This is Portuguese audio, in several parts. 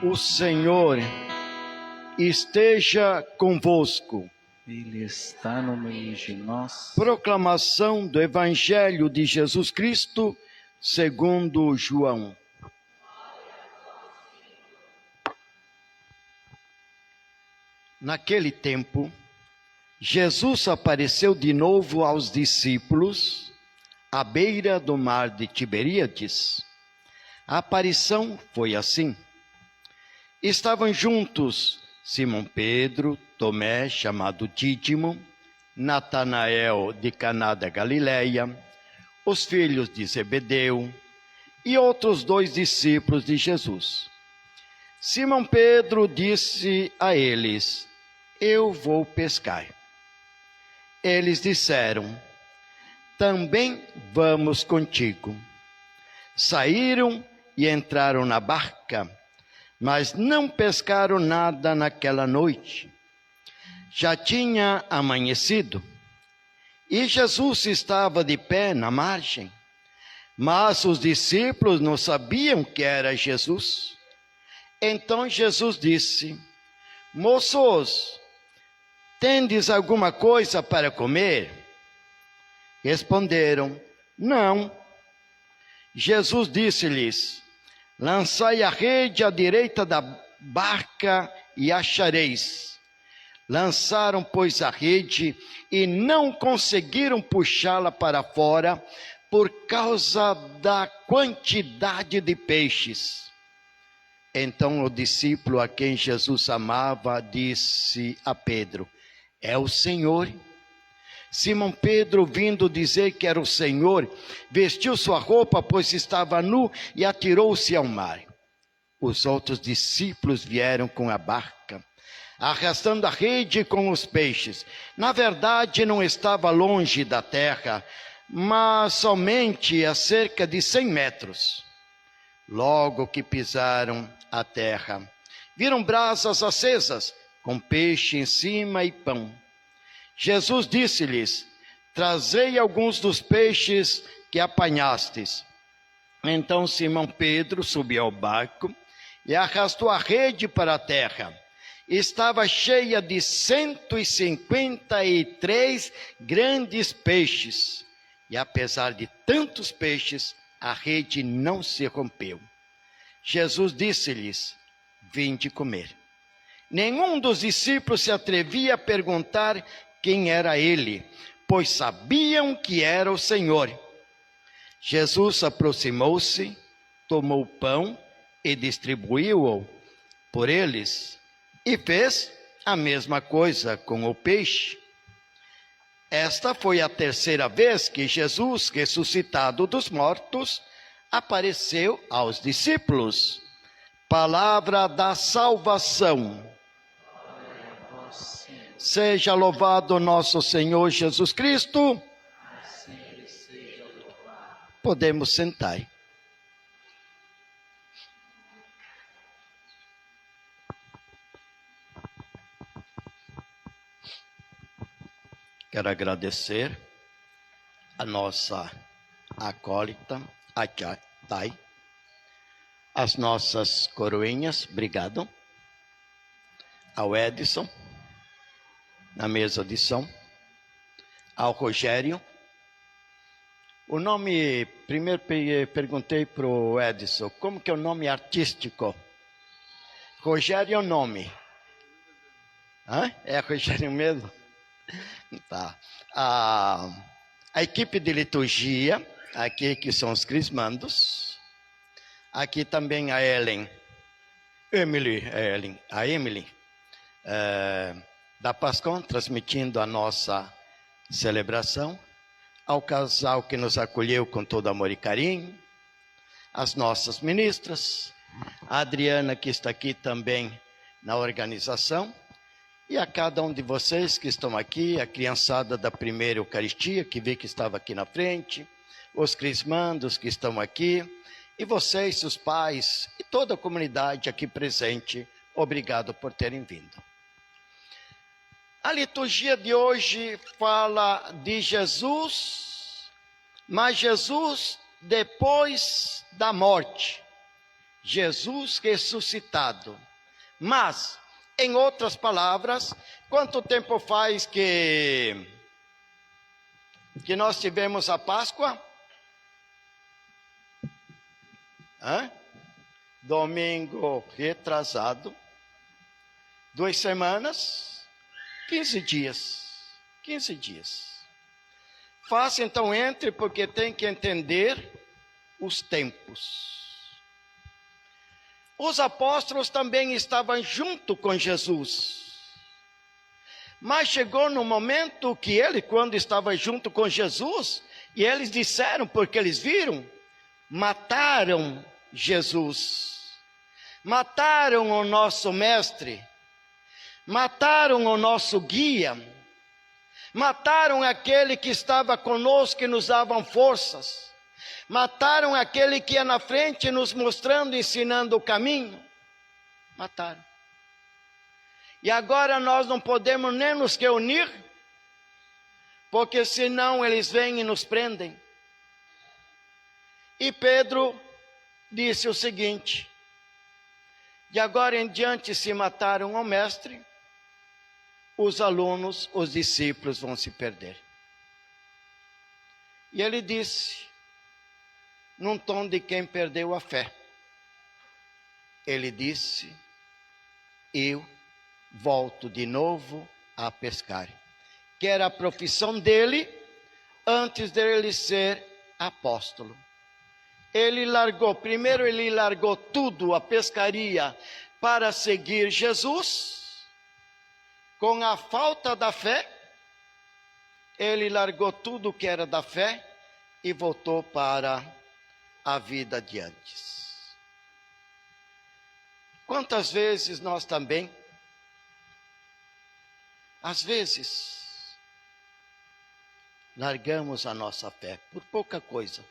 O Senhor esteja convosco. Ele está no meio de nós. Proclamação do Evangelho de Jesus Cristo, segundo João. Naquele tempo, Jesus apareceu de novo aos discípulos à beira do mar de Tiberíades. A aparição foi assim. Estavam juntos Simão Pedro, Tomé, chamado Dídimo, Natanael de Caná da Galileia, os filhos de Zebedeu e outros 2 discípulos de Jesus. Simão Pedro disse a eles: eu vou pescar. Eles disseram: também vamos contigo. Saíram e entraram na barca, mas não pescaram nada naquela noite. Já tinha amanhecido e Jesus estava de pé na margem, mas os discípulos não sabiam que era Jesus. Então Jesus disse: moços, tendes alguma coisa para comer? Responderam: não. Jesus disse-lhes: lançai a rede à direita da barca e achareis. Lançaram, pois, a rede e não conseguiram puxá-la para fora por causa da quantidade de peixes. Então o discípulo a quem Jesus amava disse a Pedro: é o Senhor. Simão Pedro, vindo dizer que era o Senhor, vestiu sua roupa, pois estava nu, e atirou-se ao mar. Os outros discípulos vieram com a barca, arrastando a rede com os peixes. Na verdade, não estava longe da terra, mas somente a cerca de 100 metros. Logo que pisaram a terra, viram brasas acesas, com peixe em cima e pão. Jesus disse-lhes: trazei alguns dos peixes que apanhastes. Então Simão Pedro subiu ao barco e arrastou a rede para a terra. Estava cheia de 153 grandes peixes. E apesar de tantos peixes, a rede não se rompeu. Jesus disse-lhes: vinde comer. Nenhum dos discípulos se atrevia a perguntar quem era ele, pois sabiam que era o Senhor. Jesus aproximou-se, tomou o pão e distribuiu-o por eles, e fez a mesma coisa com o peixe. Esta foi a 3ª vez que Jesus, ressuscitado dos mortos, apareceu aos discípulos. Palavra da salvação. Seja louvado nosso Senhor Jesus Cristo. Assim ele seja louvado. Podemos sentar. Quero agradecer a nossa acólita, a Thay, as nossas coroinhas, obrigado, ao Edson, na mesa de som, ao Rogério. O nome, primeiro perguntei para o Edson, como que é o nome artístico? Rogério é o nome. Hã? É Rogério mesmo? Tá. A equipe de liturgia, aqui que são os crismandos. Aqui também a Emily, da Pascom, transmitindo a nossa celebração, ao casal que nos acolheu com todo amor e carinho, as nossas ministras, a Adriana que está aqui também na organização, e a cada um de vocês que estão aqui, a criançada da primeira Eucaristia, que vi que estava aqui na frente, os crismandos que estão aqui, e vocês, os pais, e toda a comunidade aqui presente, obrigado por terem vindo. A liturgia de hoje fala de Jesus, mas Jesus depois da morte. Jesus ressuscitado. Mas, em outras palavras, quanto tempo faz que nós tivemos a Páscoa? Domingo retrasado. 2 semanas, 15 dias. 15 dias. Faça então entre, porque tem que entender os tempos. Os apóstolos também estavam junto com Jesus. Mas chegou no momento que ele, quando estava junto com Jesus, e eles disseram, porque eles viram, mataram Jesus. Mataram o nosso mestre. Mataram o nosso guia. Mataram aquele que estava conosco e nos dava forças. Mataram aquele que ia na frente nos mostrando, ensinando o caminho. Mataram. E agora nós não podemos nem nos reunir, porque senão eles vêm e nos prendem. E Pedro disse o seguinte: de agora em diante, se mataram o mestre, os alunos, os discípulos vão se perder. E ele disse, num tom de quem perdeu a fé, ele disse: eu volto de novo a pescar. Que era a profissão dele antes dele ser apóstolo. Primeiro ele largou tudo, a pescaria, para seguir Jesus. Com a falta da fé, ele largou tudo que era da fé e voltou para a vida de antes. Quantas vezes nós também, às vezes, largamos a nossa fé por pouca coisa.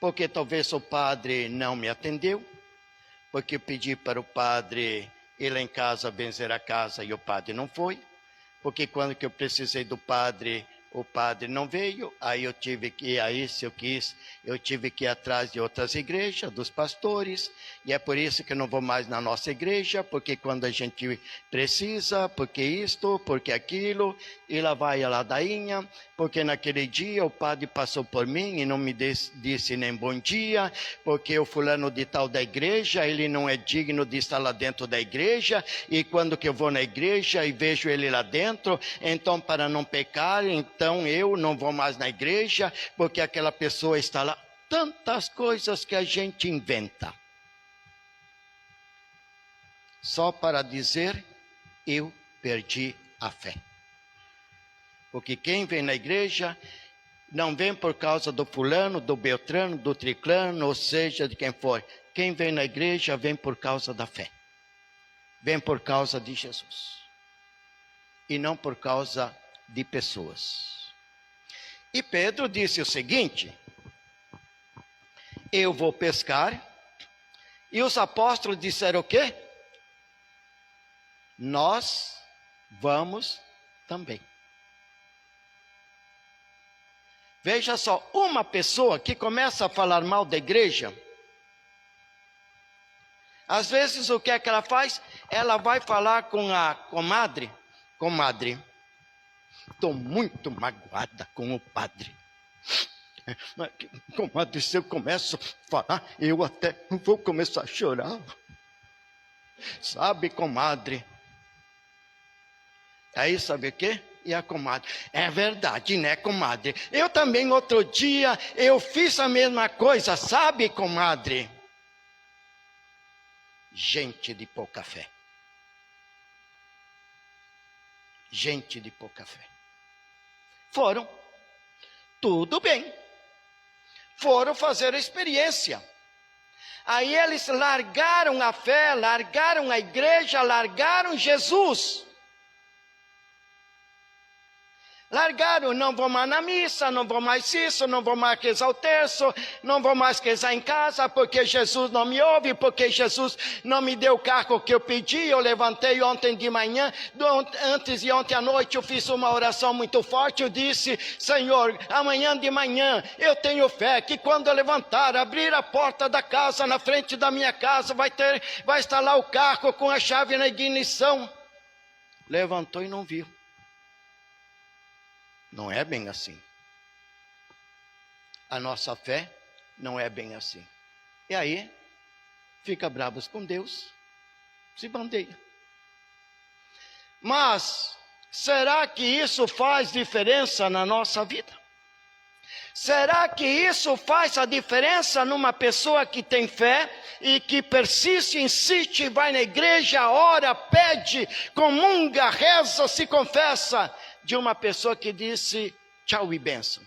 Porque talvez o padre não me atendeu, porque eu pedi para o padre ir lá em casa benzer a casa e o padre não foi, porque quando que eu precisei do padre, o padre não veio, aí eu tive que ir atrás de outras igrejas, dos pastores, e é por isso que eu não vou mais na nossa igreja, porque quando a gente precisa, porque isto, porque aquilo, e lá vai a ladainha, porque naquele dia o padre passou por mim e não me disse nem bom dia, porque o fulano de tal da igreja, ele não é digno de estar lá dentro da igreja, e quando que eu vou na igreja e vejo ele lá dentro, então para não pecar, então eu não vou mais na igreja, porque aquela pessoa está lá. Tantas coisas que a gente inventa. Só para dizer, eu perdi a fé. Porque quem vem na igreja, não vem por causa do fulano, do beltrano, do triclano, ou seja, de quem for. Quem vem na igreja, vem por causa da fé. Vem por causa de Jesus. E não por causa de pessoas. E Pedro disse o seguinte: eu vou pescar. E os apóstolos disseram o quê? Nós vamos também. Veja só, uma pessoa que começa a falar mal da igreja, às vezes o que é que ela faz? Ela vai falar com a comadre. Comadre, estou muito magoada com o padre. Comadre, se eu começo a falar, eu até vou começar a chorar. Sabe, comadre? Aí sabe o quê? E a comadre: é verdade, né, comadre? Eu também outro dia, eu fiz a mesma coisa, sabe, comadre? Gente de pouca fé. Gente de pouca fé. Foram. Tudo bem. Foram fazer a experiência. Aí eles largaram a fé, largaram a igreja, largaram Jesus. Largaram, não vou mais na missa, não vou mais isso, não vou mais rezar o terço, não vou mais rezar em casa, porque Jesus não me ouve, porque Jesus não me deu o cargo que eu pedi. Eu levantei ontem de manhã, antes de ontem à noite eu fiz uma oração muito forte. Eu disse: Senhor, amanhã de manhã eu tenho fé que quando eu levantar, abrir a porta da casa, na frente da minha casa, vai estar lá o carro com a chave na ignição. Levantou e não viu. Não é bem assim. A nossa fé não é bem assim. E aí, fica bravos com Deus, se bandeia. Mas, será que isso faz diferença na nossa vida? Será que isso faz a diferença numa pessoa que tem fé e que persiste, insiste, vai na igreja, ora, pede, comunga, reza, se confessa, de uma pessoa que disse tchau e bênção?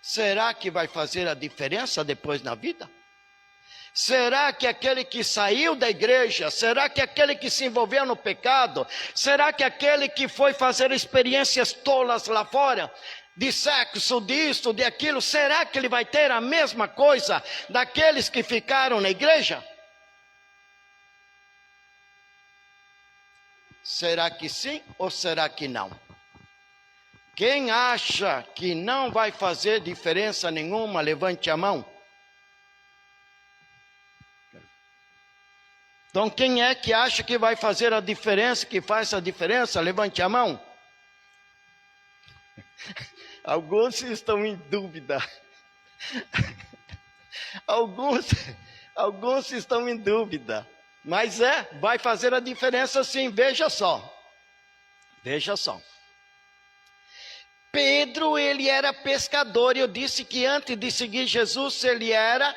Será que vai fazer a diferença depois na vida? Será que aquele que saiu da igreja, será que aquele que se envolveu no pecado, será que aquele que foi fazer experiências tolas lá fora, de sexo, disso, de aquilo, será que ele vai ter a mesma coisa daqueles que ficaram na igreja? Será que sim ou será que não? Quem acha que não vai fazer diferença nenhuma, levante a mão. Então, quem é que acha que vai fazer a diferença, que faz a diferença, levante a mão. Alguns estão em dúvida. Alguns estão em dúvida. Mas vai fazer a diferença sim, veja só. Veja só. Pedro, ele era pescador. Eu disse que antes de seguir Jesus, ele era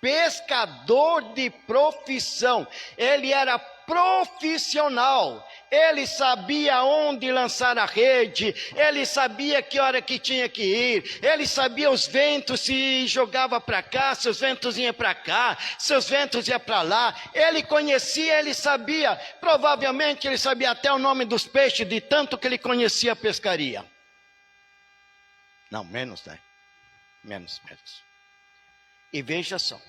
pescador de profissão. Ele era profissional. Ele sabia onde lançar a rede, ele sabia que hora que tinha que ir, ele sabia os ventos, se jogava para cá, se os ventos iam para cá, se os ventos iam para lá. Ele conhecia, ele sabia, provavelmente ele sabia até o nome dos peixes, de tanto que ele conhecia a pescaria. Não, menos, né? Menos. E veja só.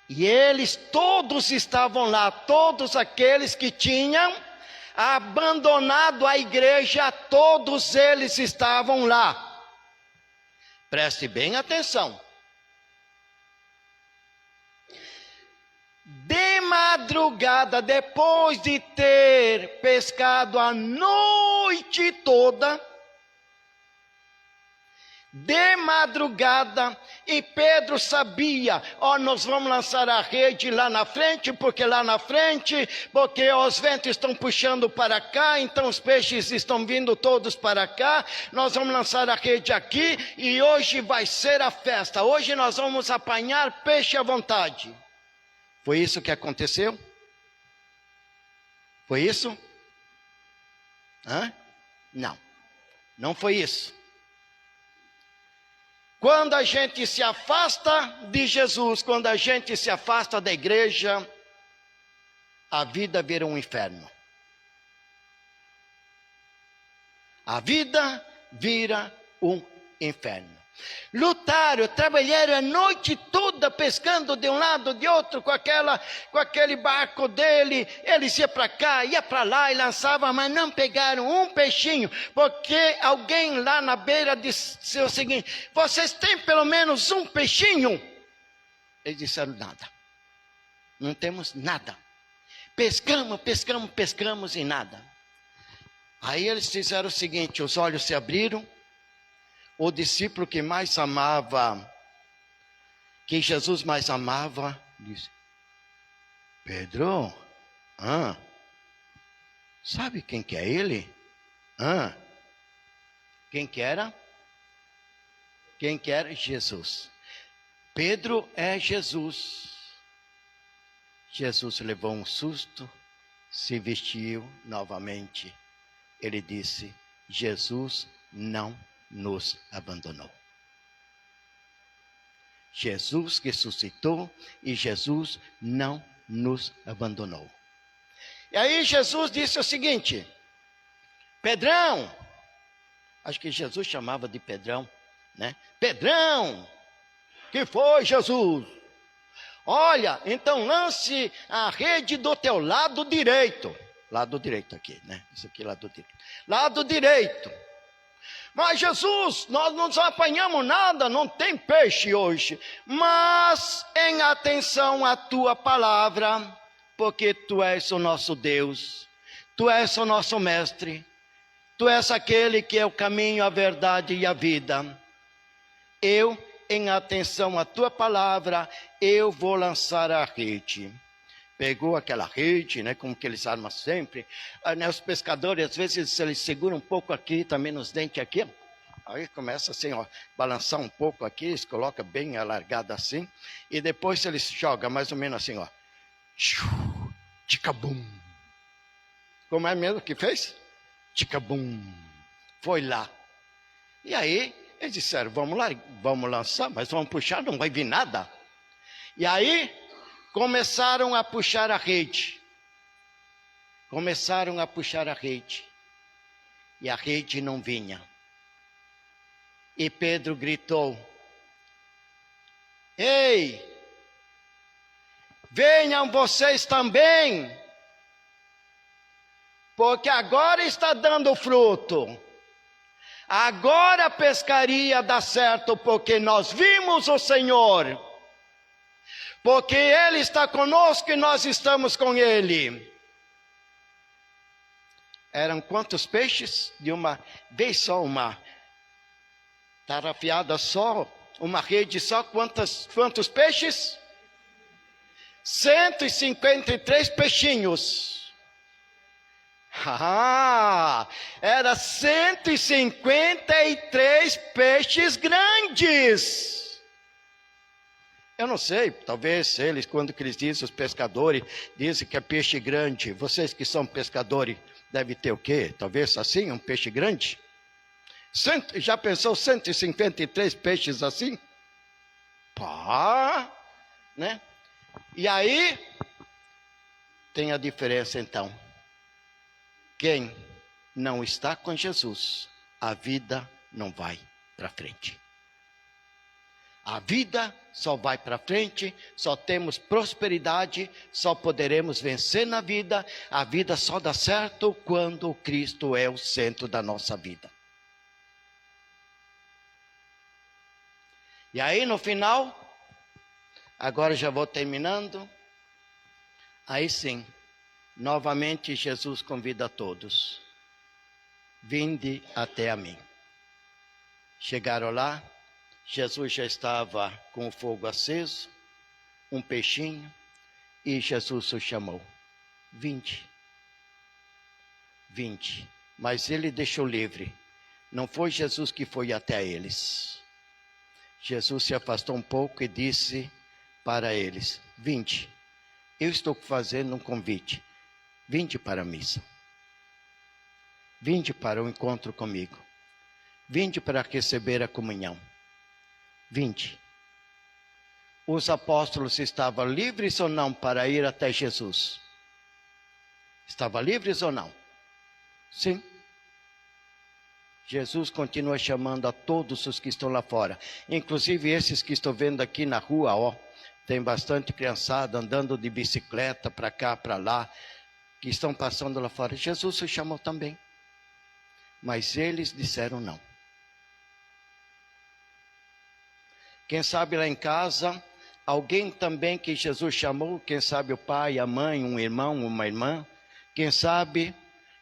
E eles todos estavam lá, todos aqueles que tinham abandonado a igreja, todos eles estavam lá. Preste bem atenção. De madrugada, depois de ter pescado a noite toda, de madrugada, e Pedro sabia, nós vamos lançar a rede lá na frente, porque os ventos estão puxando para cá, então os peixes estão vindo todos para cá, nós vamos lançar a rede aqui, e hoje vai ser a festa, hoje nós vamos apanhar peixe à vontade. Foi isso que aconteceu? Foi isso? Não foi isso. Quando a gente se afasta de Jesus, quando a gente se afasta da igreja, a vida vira um inferno. A vida vira um inferno. Lutaram, trabalharam a noite toda pescando de um lado, de outro, com aquele barco dele. Eles iam para cá, iam para lá e lançavam, mas não pegaram um peixinho, porque alguém lá na beira disse o seguinte: vocês têm pelo menos um peixinho? Eles disseram: nada, não temos nada. Pescamos e nada. Aí eles fizeram o seguinte, os olhos se abriram. O discípulo que mais amava, que Jesus mais amava, disse: Pedro, sabe quem que é ele? Quem que era? Jesus. Pedro é Jesus. Jesus levou um susto, se vestiu novamente. Ele disse: Jesus não nos abandonou. Jesus ressuscitou e Jesus não nos abandonou. E aí Jesus disse o seguinte: Pedrão, acho que Jesus chamava de Pedrão, né? Pedrão, que foi, Jesus? Olha, então lance a rede do teu lado direito. Lado direito aqui, né? Isso aqui, lado direito. Lado direito. Mas Jesus, nós não apanhamos nada, não tem peixe hoje. Mas em atenção à tua palavra, porque tu és o nosso Deus, tu és o nosso mestre, tu és aquele que é o caminho, a verdade e a vida. Eu, em atenção à tua palavra, eu vou lançar a rede. Pegou aquela rede, né, como que eles armam sempre. Né, os pescadores, às vezes, eles seguram um pouco aqui, também nos dentes aqui. Aí começa assim, ó, balançar um pouco aqui, eles colocam bem alargado assim. E depois eles jogam mais ou menos assim, ó. Ticabum. Como é mesmo que fez? Ticabum. Foi lá. E aí, eles disseram, vamos lá, vamos lançar, mas vamos puxar, não vai vir nada. E aí, começaram a puxar a rede. Começaram a puxar a rede. E a rede não vinha. E Pedro gritou, ei, venham vocês também, porque agora está dando fruto. Agora a pescaria dá certo, porque nós vimos o Senhor. Porque Ele está conosco e nós estamos com Ele. Eram quantos peixes? De uma vez só, uma tarrafiada só, uma rede só, quantos peixes? 153 peixinhos. Era 153 peixes grandes. Eu não sei, talvez eles, quando eles dizem, os pescadores, dizem que é peixe grande. Vocês que são pescadores, devem ter o quê? Talvez assim, um peixe grande? Já pensou 153 peixes assim? Pá, né? E aí, tem a diferença então. Quem não está com Jesus, a vida não vai para frente. A vida só vai para frente, só temos prosperidade, só poderemos vencer na vida. A vida só dá certo quando Cristo é o centro da nossa vida. E aí no final, agora já vou terminando. Aí sim, novamente Jesus convida a todos. Vinde até a mim. Chegaram lá. Jesus já estava com o fogo aceso, um peixinho, e Jesus o chamou. Vinde. Mas ele deixou livre. Não foi Jesus que foi até eles. Jesus se afastou um pouco e disse para eles, vinde. Eu estou fazendo um convite. Vinde para a missa. Vinde para o encontro comigo. Vinde para receber a comunhão. Vinde. Os apóstolos estavam livres ou não para ir até Jesus? Estavam livres ou não? Sim. Jesus continua chamando a todos os que estão lá fora. Inclusive esses que estou vendo aqui na rua, ó. Tem bastante criançada andando de bicicleta para cá, para lá, que estão passando lá fora. Jesus os chamou também. Mas eles disseram não. Quem sabe lá em casa, alguém também que Jesus chamou, quem sabe o pai, a mãe, um irmão, uma irmã. Quem sabe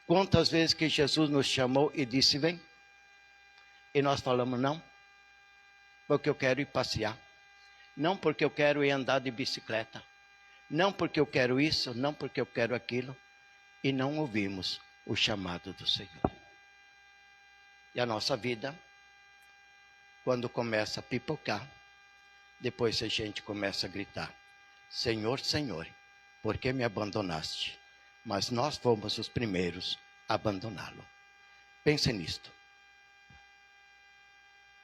quantas vezes que Jesus nos chamou e disse, vem. E nós falamos não, porque eu quero ir passear. Não porque eu quero ir andar de bicicleta. Não porque eu quero isso, não porque eu quero aquilo. E não ouvimos o chamado do Senhor. E a nossa vida, quando começa a pipocar, depois a gente começa a gritar, Senhor, Senhor, por que me abandonaste? Mas nós fomos os primeiros a abandoná-lo. Pense nisto.